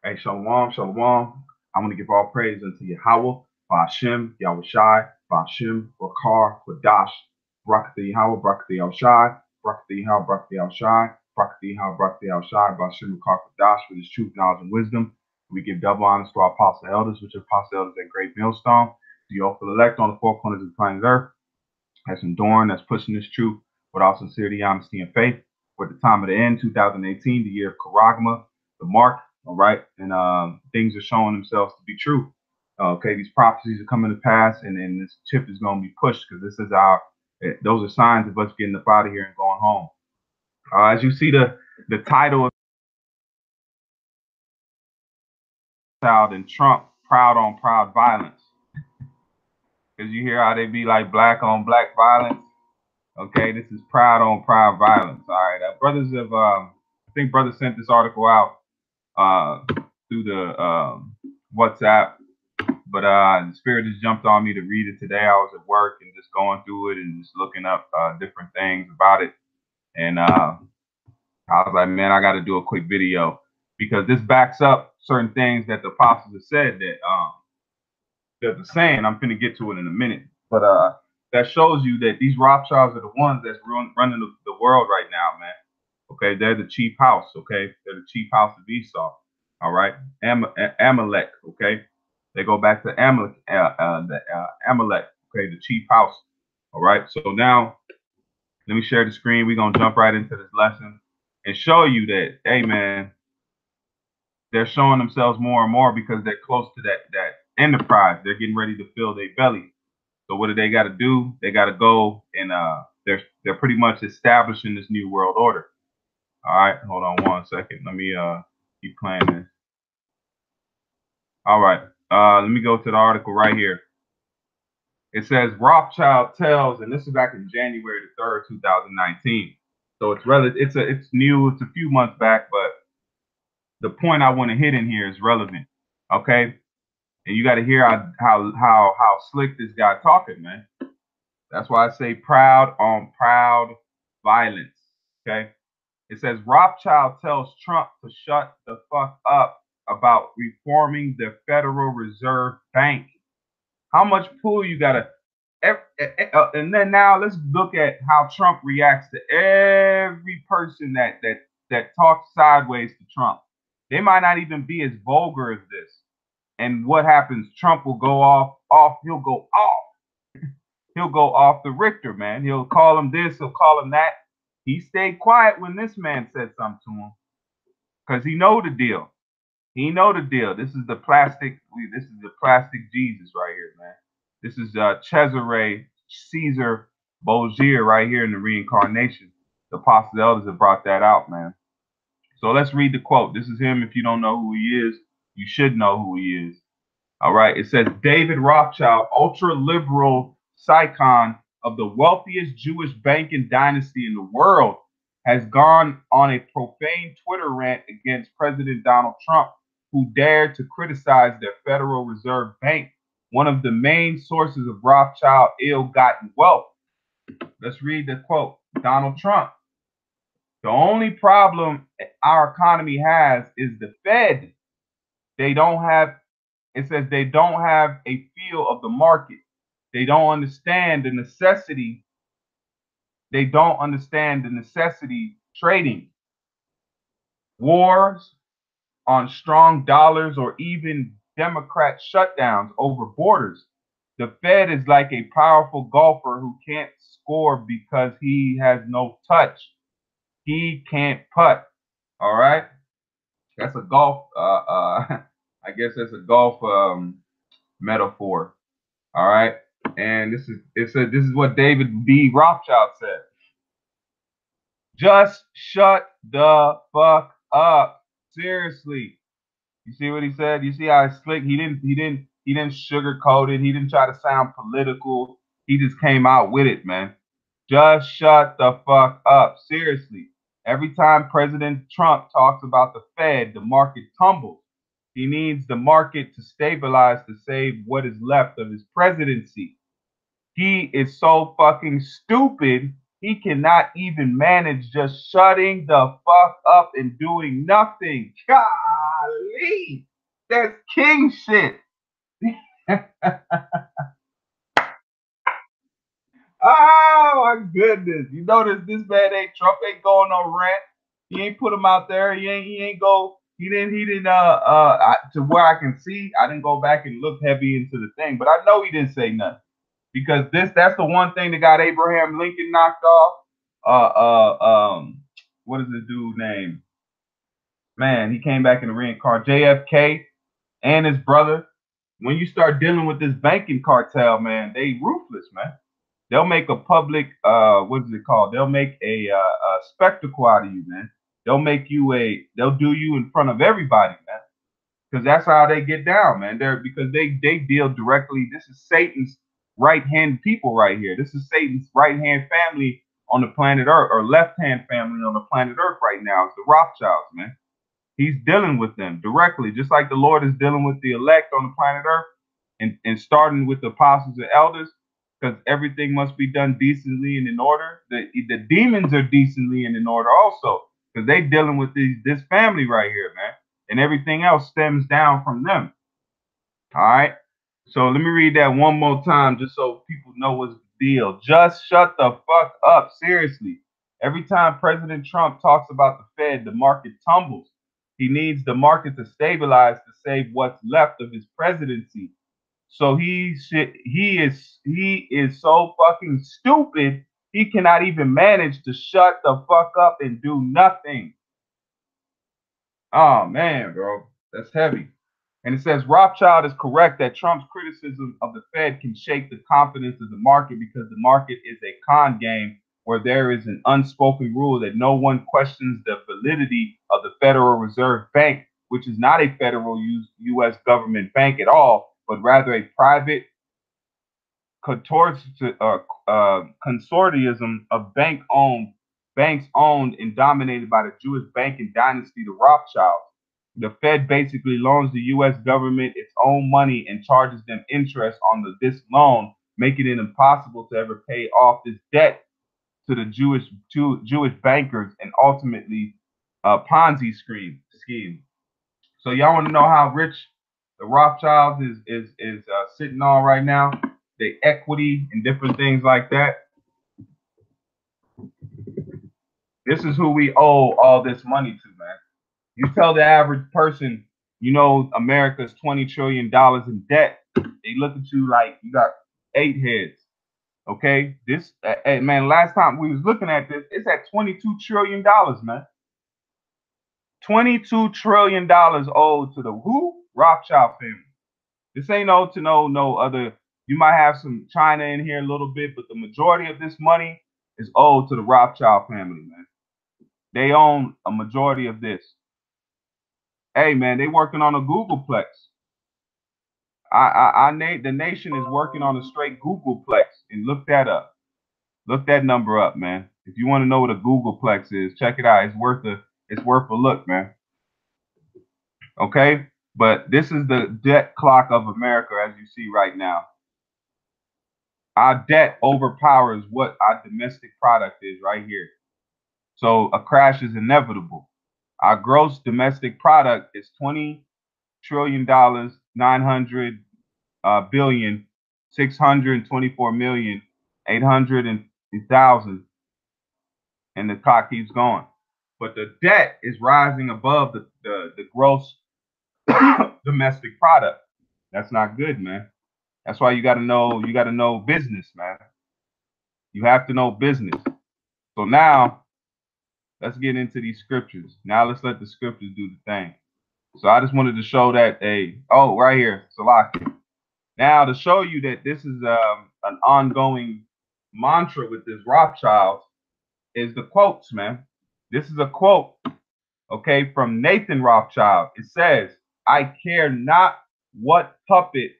Hey, Shalom, Shalom. I want to give all praise unto Yahweh, Ba'ashem, Yahweh Shai, Ba'ashem, Rakar, Badash, Brakati Yahweh, Brakati El Shai, Brakati Yahweh, Brakati El Shai, Brakati Yahweh, Brakati El Shai, Ba'ashem, Rakar, Badash, with his truth, knowledge, and wisdom. We give double honors to our apostle elders, which are apostle elders at Great Millstone, to you all for the elect on the four corners of the planet earth, that's enduring, that's pushing this truth with all sincerity, honesty, and faith. For the time of the end, 2018, the year of Karagma, the mark, all right, and things are showing themselves to be true. Okay, these prophecies are coming to pass, and this chip is going to be pushed because this is those are signs of us getting up out of here and going home. As you see the title of Rothschild and Trump, proud on proud violence, because you hear how they be like black on black violence. Okay, this is proud on proud violence. All right, brothers have, I think brother sent this article out through the WhatsApp, but the spirit just jumped on me to read it today. I was at work and just going through it and just looking up different things about it, and I was like, man, I got to do a quick video because this backs up certain things that the apostles have said that they're saying. I'm finna get to it in a minute, but that shows you that these Rothschilds are the ones that's running the world right now, man. Okay, they're the chief house. Okay, they're the chief house of Esau. All right, Amalek. Okay, they go back to Amalek. Amalek. Okay, the chief house. All right. So now let me share the screen. We're gonna jump right into this lesson and show you that, hey, man, they're showing themselves more and more because they're close to that enterprise. They're getting ready to fill their belly. So what do they got to do? They got to go and they're pretty much establishing this new world order. All right, hold on one second. Let me keep playing this. All right, let me go to the article right here. It says Rothschild tells, and this is back in January the 3rd, 2019. So it's new. It's a few months back, but the point I want to hit in here is relevant. Okay, and you got to hear how slick this guy talking, man. That's why I say proud on proud violence. Okay. It says Rothschild tells Trump to shut the fuck up about reforming the Federal Reserve Bank. How much pull you gotta? And then now let's look at how Trump reacts to every person that talks sideways to Trump. They might not even be as vulgar as this. And what happens? Trump will go off. He'll go off. He'll go off the Richter, man. He'll call him this. He'll call him that. He stayed quiet when this man said something to him because he know the deal. He know the deal. This is the plastic. This is the plastic Jesus right here, man. This is Cesare Caesar Borgia right here in the reincarnation. The apostle elders have brought that out, man. So let's read the quote. This is him. If you don't know who he is, you should know who he is. All right. It says David Rothschild, ultra liberal scion of the wealthiest Jewish banking dynasty in the world, has gone on a profane Twitter rant against President Donald Trump, who dared to criticize their Federal Reserve Bank, one of the main sources of Rothschild ill-gotten wealth. Let's read the quote. Donald Trump. The only problem our economy has is the Fed. They don't have, it says they don't have a feel of the market. They don't understand the necessity. They don't understand the necessity trading. Wars on strong dollars or even Democrat shutdowns over borders. The Fed is like a powerful golfer who can't score because he has no touch. He can't putt. All right. That's a golf. I guess that's a golf metaphor. All right. And this is what David B. Rothschild said. Just shut the fuck up. Seriously. You see what he said? You see how slick he didn't sugarcoat it. He didn't try to sound political. He just came out with it, man. Just shut the fuck up. Seriously. Every time President Trump talks about the Fed, the market tumbles. He needs the market to stabilize to save what is left of his presidency. He is so fucking stupid He cannot even manage just shutting the fuck up and doing nothing. Golly, that's king shit. Oh my goodness! You notice this man ain't Trump ain't going no rant. He ain't put him out there. He ain't go. He didn't to where I can see. I didn't go back and look heavy into the thing, but I know he didn't say nothing because that's the one thing that got Abraham Lincoln knocked off. What is the dude name? Man, he came back in the ring. Car JFK and his brother. When you start dealing with this banking cartel, man, they ruthless, man. They'll make a public what is it called? They'll make a spectacle out of you, man. They'll do you in front of everybody, man. Because that's how they get down, man. Because they deal directly. This is Satan's right hand people right here. This is Satan's right hand family on the planet Earth, or left hand family on the planet Earth right now. It's the Rothschilds, man. He's dealing with them directly, just like the Lord is dealing with the elect on the planet Earth, and starting with the apostles and elders, because everything must be done decently and in order. The demons are decently and in order also, because they dealing with this family right here, man, and everything else stems down from them. All right. So let me read that one more time just so people know what's the deal. Just shut the fuck up. Seriously. Every time President Trump talks about the Fed, the market tumbles. He needs the market to stabilize to save what's left of his presidency. So he is so fucking stupid, he cannot even manage to shut the fuck up and do nothing. Oh man, bro. That's heavy. And it says Rothschild is correct that Trump's criticism of the Fed can shake the confidence of the market because the market is a con game where there is an unspoken rule that no one questions the validity of the Federal Reserve Bank, which is not a federal U.S. government bank at all, but rather a private consortium of banks owned and dominated by the Jewish banking dynasty, the Rothschilds. The Fed basically loans the U.S. government its own money and charges them interest on this loan, making it impossible to ever pay off this debt to the Jewish bankers, and ultimately a Ponzi scheme. So y'all want to know how rich the Rothschilds is sitting on right now? The equity and different things like that. This is who we owe all this money to, man. You tell the average person, you know, America's $20 trillion in debt. They look at you like you got 8 heads. Okay, this man. Last time we was looking at this, it's at $22 trillion, man. $22 trillion owed to the who? Rothschild family. This ain't owed to no other. You might have some China in here a little bit, but the majority of this money is owed to the Rothschild family, man. They own a majority of this. Hey, man, they working on a Googleplex. The nation is working on a straight Googleplex, and look that up. Look that number up, man. If you want to know what a Googleplex is, check it out. It's worth a look, man. Okay, but this is the debt clock of America, as you see right now. Our debt overpowers what our domestic product is right here. So a crash is inevitable. Our gross domestic product is $20 trillion, 900 billion, 624 million, 800,000, and the clock keeps going. But the debt is rising above the gross domestic product. That's not good, man. That's why you gotta know business, man. You have to know business. So now let's get into these scriptures. Now let's let the scriptures do the thing. So I just wanted to show that right here, Salaki. Now to show you that this is an ongoing mantra with this Rothschild is the quotes, man. This is a quote, okay, from Nathan Rothschild. It says, "I care not what puppet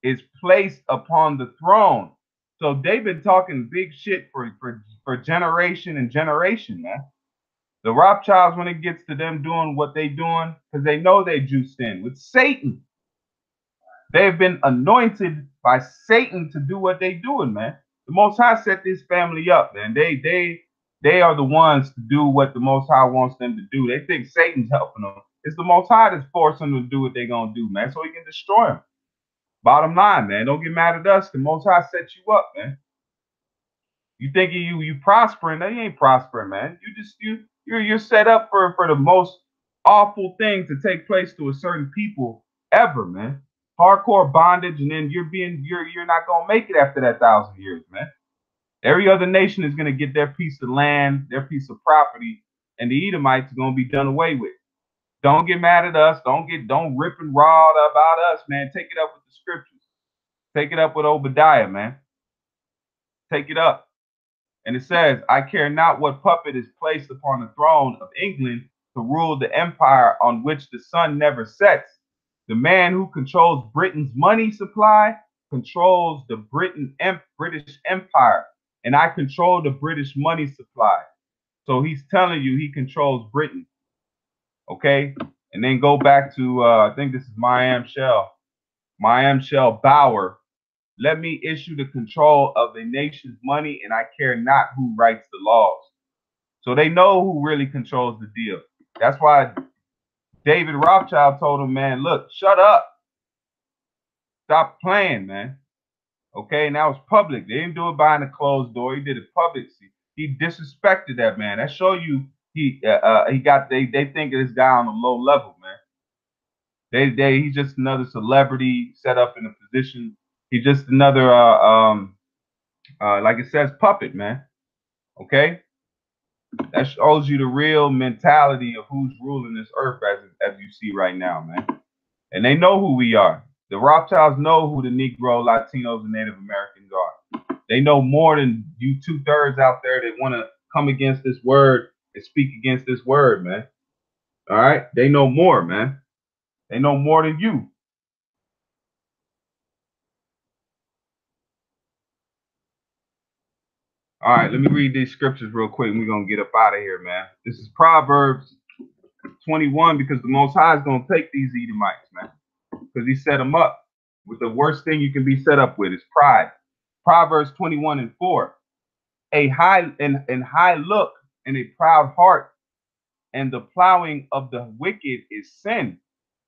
is placed upon the throne." So they've been talking big shit for generation and generation, man. The Rothschilds, when it gets to them doing what they doing, because they know they juiced in with Satan. They've been anointed by Satan to do what they doing, man. The Most High set this family up, man. They are the ones to do what the Most High wants them to do. They think Satan's helping them. It's the Most High that's forcing them to do what they're gonna do, man, so he can destroy them. Bottom line, man, don't get mad at us. The Most High set you up, man. You thinking you prospering? No, you ain't prospering, man. You're set up for the most awful thing to take place to a certain people ever, man. Hardcore bondage, and then you're not gonna make it after that 1,000 years, man. Every other nation is gonna get their piece of land, their piece of property, and the Edomites are gonna be done away with. Don't get mad at us. Don't rip and raw about us, man. Take it up with the scriptures. Take it up with Obadiah, man. Take it up. And it says, I care not what puppet is placed upon the throne of England to rule the empire on which the sun never sets. The man who controls Britain's money supply controls the British Empire, and I control the British money supply. So he's telling you he controls Britain. Okay? And then go back to, I think this is Mayim Shell Bauer. Let me issue the control of the nation's money, and I care not who writes the laws. So they know who really controls the deal. That's why David Rothschild told him, man, look, shut up. Stop playing, man. Okay, now it's public. They didn't do it behind a closed door. He did it public. He disrespected that man. That show you they think of this guy on a low level, man. He's just another celebrity set up in a position. He's just another like it says, puppet, man. Okay, that shows you the real mentality of who's ruling this earth as you see right now, man. And they know who we are. The Rothschilds know who the Negro, Latinos, and Native Americans are. They know more than you 2/3 out there that want to come against this word and speak against this word, man. All right, they know more, man. They know more than you. All right, let me read these scriptures real quick, and we're going to get up out of here, man. This is Proverbs 21, because the Most High is going to take these Edomites, man, because he set them up with the worst thing you can be set up with is pride. Proverbs 21:4. A high look and a proud heart, and the plowing of the wicked is sin.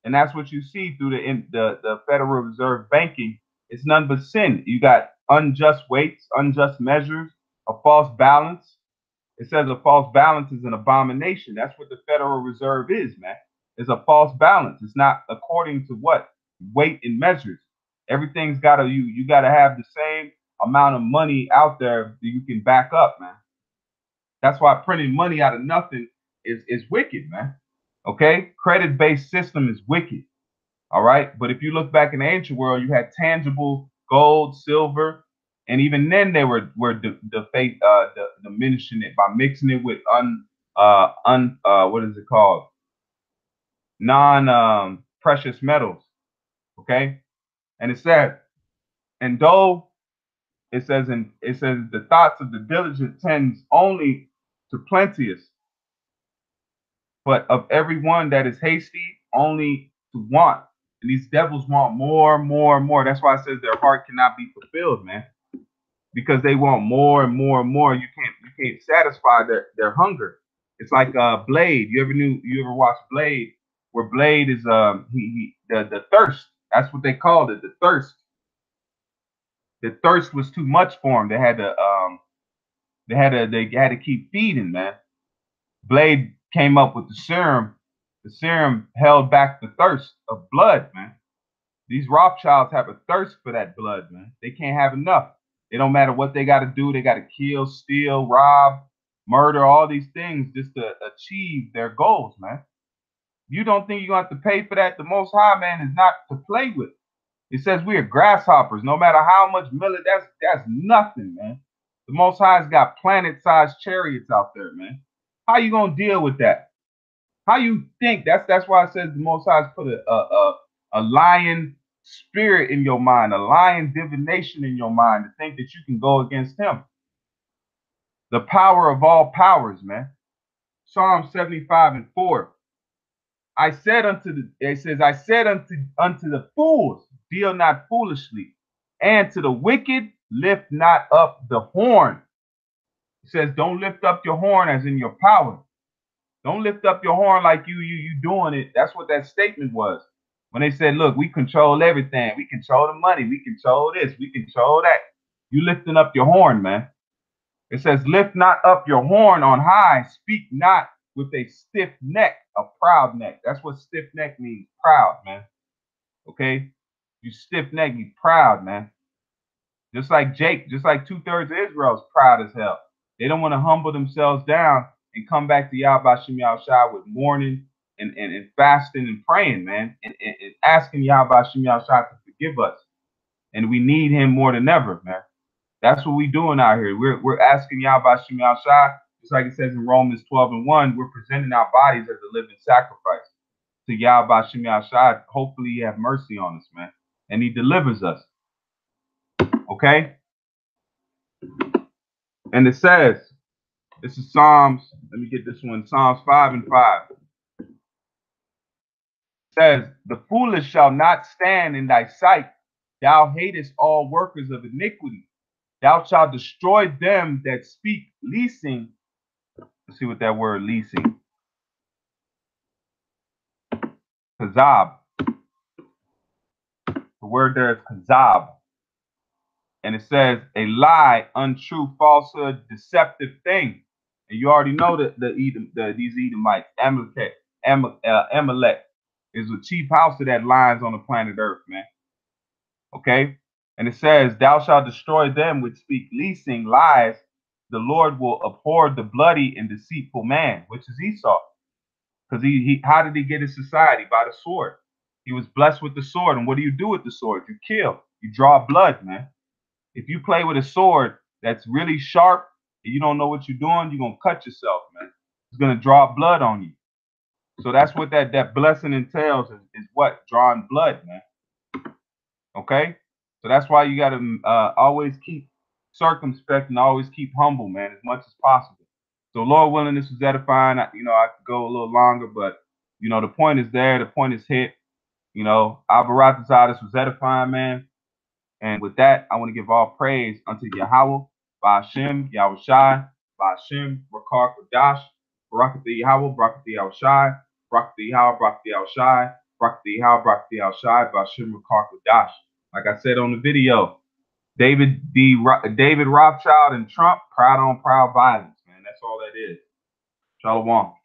And that's what you see through the Federal Reserve banking. It's none but sin. You got unjust weights, unjust measures, a false balance. It says a false balance is an abomination. That's what the Federal Reserve is, man. It's a false balance. It's not according to what? Weight and measures. Everything's gotta you gotta have the same amount of money out there that you can back up, man. That's why printing money out of nothing is wicked, man. Okay? Credit-based system is wicked. All right. But if you look back in the ancient world, you had tangible gold, silver, and even then they were diminishing it by mixing it with what is it called? Non precious metals. Okay. And it said, and though it says the thoughts of the diligent tends only to plenteous, but of everyone that is hasty only to want. And these devils want more, more, and more. That's why it says their heart cannot be fulfilled, man. Because they want more and more and more. You can't satisfy their hunger. It's like Blade. You ever watched Blade? Where Blade is the thirst. That's what they called it, the thirst. The thirst was too much for them. They had to keep feeding, man. Blade came up with the serum. The serum held back the thirst of blood, man. These Rothschilds have a thirst for that blood, man. They can't have enough. It don't matter what they got to do. They got to kill, steal, rob, murder, all these things just to achieve their goals, man. You don't think you're going to have to pay for that? The Most High, man, is not to play with. It says we are grasshoppers. No matter how much millet, that's nothing, man. The Most High's got planet-sized chariots out there, man. How you going to deal with that? How you think? That's why it says the Most High's put a lion spirit in your mind, a lion divination in your mind to think that you can go against him. The power of all powers, man. Psalm 75:4. I said unto the fools, deal not foolishly, and to the wicked, lift not up the horn. It says, don't lift up your horn as in your power. Don't lift up your horn like you doing it. That's what that statement was. When they said, look, we control everything. We control the money. We control this. We control that. You lifting up your horn, man. It says, lift not up your horn on high. Speak not with a stiff neck, a proud neck. That's what stiff neck means. Proud, man. Okay? You stiff neck, you proud, man. Just like Jake, just like 2/3 of Israel's proud as hell. They don't want to humble themselves down and come back to Yahweh Shem Yahushua with mourning and fasting and praying, man, and asking Yahweh Shem Yahushua to forgive us. And we need him more than ever, man. That's what we're doing out here. We're asking Yahweh Shem Yahushua, just like it says in Romans 12:1, we're presenting our bodies as a living sacrifice to Yahweh Shem Yahushua. Hopefully he have mercy on us, man, and he delivers us. Okay? And it says, this is Psalms, let me get this one, Psalms 5:5. It says, the foolish shall not stand in thy sight. Thou hatest all workers of iniquity. Thou shalt destroy them that speak leasing. Let's see what that word leasing. Kazab. The word there is kazab. And it says a lie, untrue, falsehood, deceptive thing. And you already know that these Edomites, Amalek is the chief house of that lions on the planet Earth, man. Okay? And it says, thou shalt destroy them which speak leasing, lies. The Lord will abhor the bloody and deceitful man, which is Esau. Because how did he get his society? By the sword. He was blessed with the sword. And what do you do with the sword? You kill. You draw blood, man. If you play with a sword that's really sharp and you don't know what you're doing, you're going to cut yourself, man. It's going to draw blood on you. So that's what that blessing entails is what? Drawing blood, man. Okay? So that's why you got to always keep circumspect and always keep humble, man, as much as possible. So Lord willing, this was edifying. I could go a little longer, but, the point is there. The point is hit. Albaratazar, this was edifying, man. And with that, I want to give all praise unto Yahweh, Ba'ashem, Yahushai, Ba'ashem, Rakar Kodash, Barakatha Yahweh, Barakatha Yahushai, Barakatha Yahweh, Barakatha Yahushai, Barakatha Yahweh, Barakatha Yahushai, Ba'ashem, Rakar Kodash. Like I said on the video, David Rothschild and Trump, proud on proud violence, man. That's all that is. Shalom.